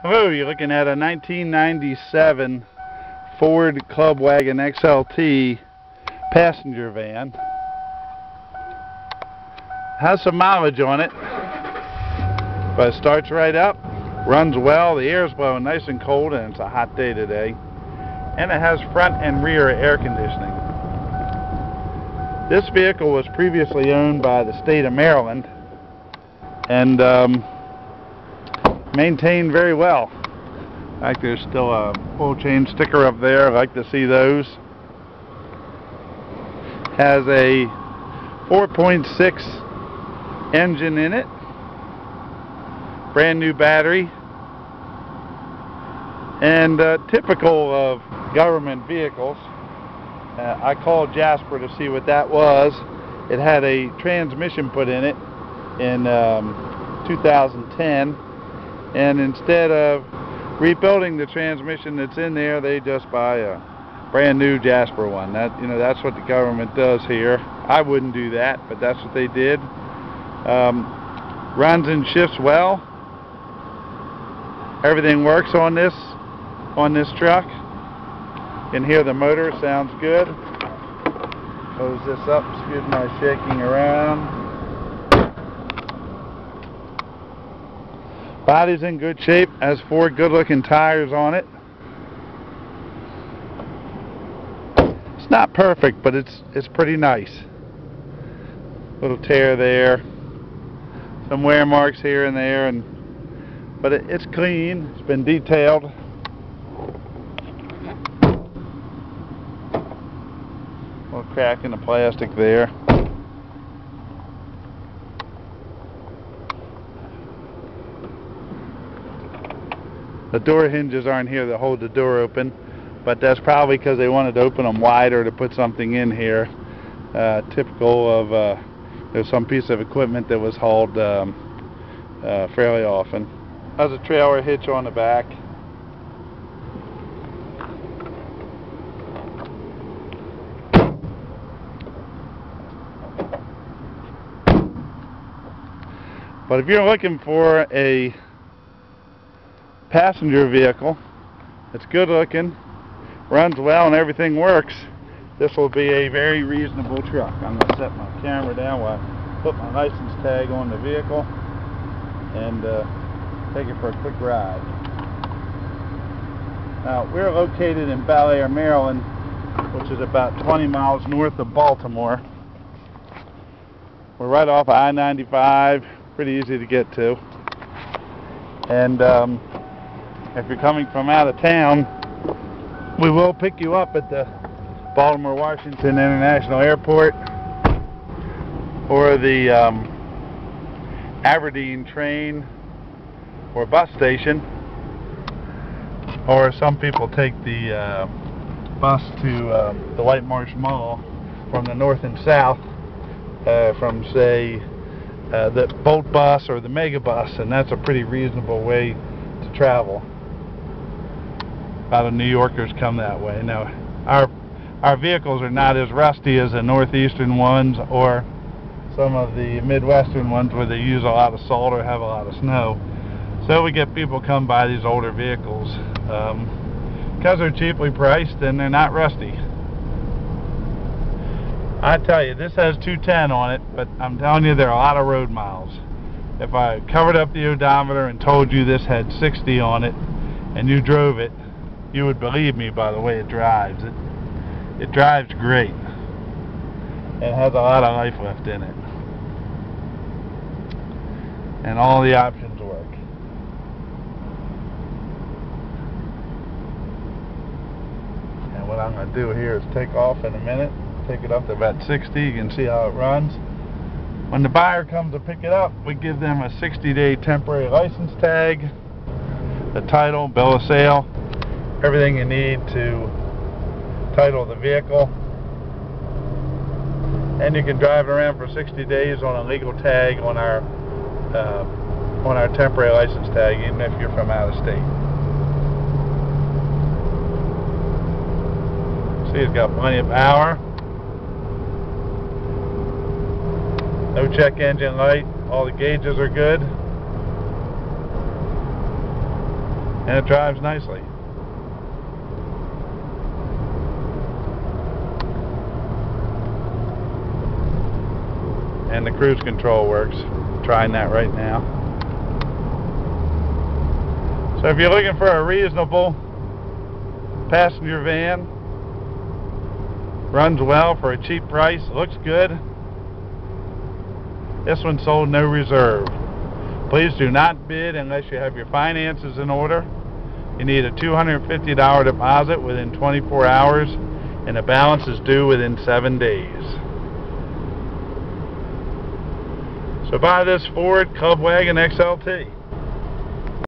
Hello, you're looking at a 1997 Ford Club Wagon XLT passenger van. Has some mileage on it, but it starts right up, runs well, the air is blowing nice and cold, and it's a hot day today. And it has front and rear air conditioning. This vehicle was previously owned by the state of Maryland and maintained very well. In fact, there's still a oil change sticker up there. I like to see those. Has a 4.6 engine in it, brand new battery, and typical of government vehicles. I called Jasper to see what that was. It had a transmission put in it in 2010, and instead of rebuilding the transmission that's in there, they just buy a brand new Jasper one. That's what the government does here. I wouldn't do that, but that's what they did. Runs and shifts well. Everything works on this truck. You can hear the motor, sounds good. Close this up, excuse my shaking around. Body's in good shape, has 4 good looking tires on it. It's not perfect, but it's pretty nice. Little tear there, some wear marks here and there, but it's clean, it's been detailed. Little crack in the plastic there. The door hinges aren't here to hold the door open, but that's probably because they wanted to open them wider to put something in here. Typical of there's some piece of equipment that was hauled fairly often. Has a trailer hitch on the back. But if you're looking for a passenger vehicle, it's good looking, runs well, and everything works, this will be a very reasonable truck. I'm going to set my camera down while I put my license tag on the vehicle and take it for a quick ride. Now, we're located in Bel Air, Maryland, which is about 20 miles north of Baltimore. We're right off of I-95, pretty easy to get to. And if you're coming from out of town, we will pick you up at the Baltimore Washington International Airport or the Aberdeen train or bus station, or some people take the bus to the White Marsh Mall from the north and south, from say the Bolt bus or the Mega bus, and that's a pretty reasonable way to travel. A lot of New Yorkers come that way. Now, our vehicles are not as rusty as the northeastern ones or some of the midwestern ones where they use a lot of salt or have a lot of snow. So we get people come buy these older vehicles because they're cheaply priced and they're not rusty. I tell you, this has 210 on it, but I'm telling you there are a lot of road miles. If I covered up the odometer and told you this had 60 on it and you drove it, you would believe me by the way it drives. It drives great. It has a lot of life left in it. And all the options work. And what I'm going to do here is take off in a minute, take it up to about 60. You can see how it runs. When the buyer comes to pick it up, we give them a 60-day temporary license tag, the title, bill of sale, everything you need to title the vehicle, and you can drive it around for 60 days on a legal tag on our temporary license tag, even if you're from out of state. See, it's got plenty of power. No check engine light. All the gauges are good. and it drives nicely. And the cruise control works. Trying that right now. So if you're looking for a reasonable passenger van, runs well for a cheap price, looks good, this one sold no reserve. Please do not bid unless you have your finances in order. You need a $250 deposit within 24 hours, and the balance is due within 7 days. So buy this Ford Wagon XLT.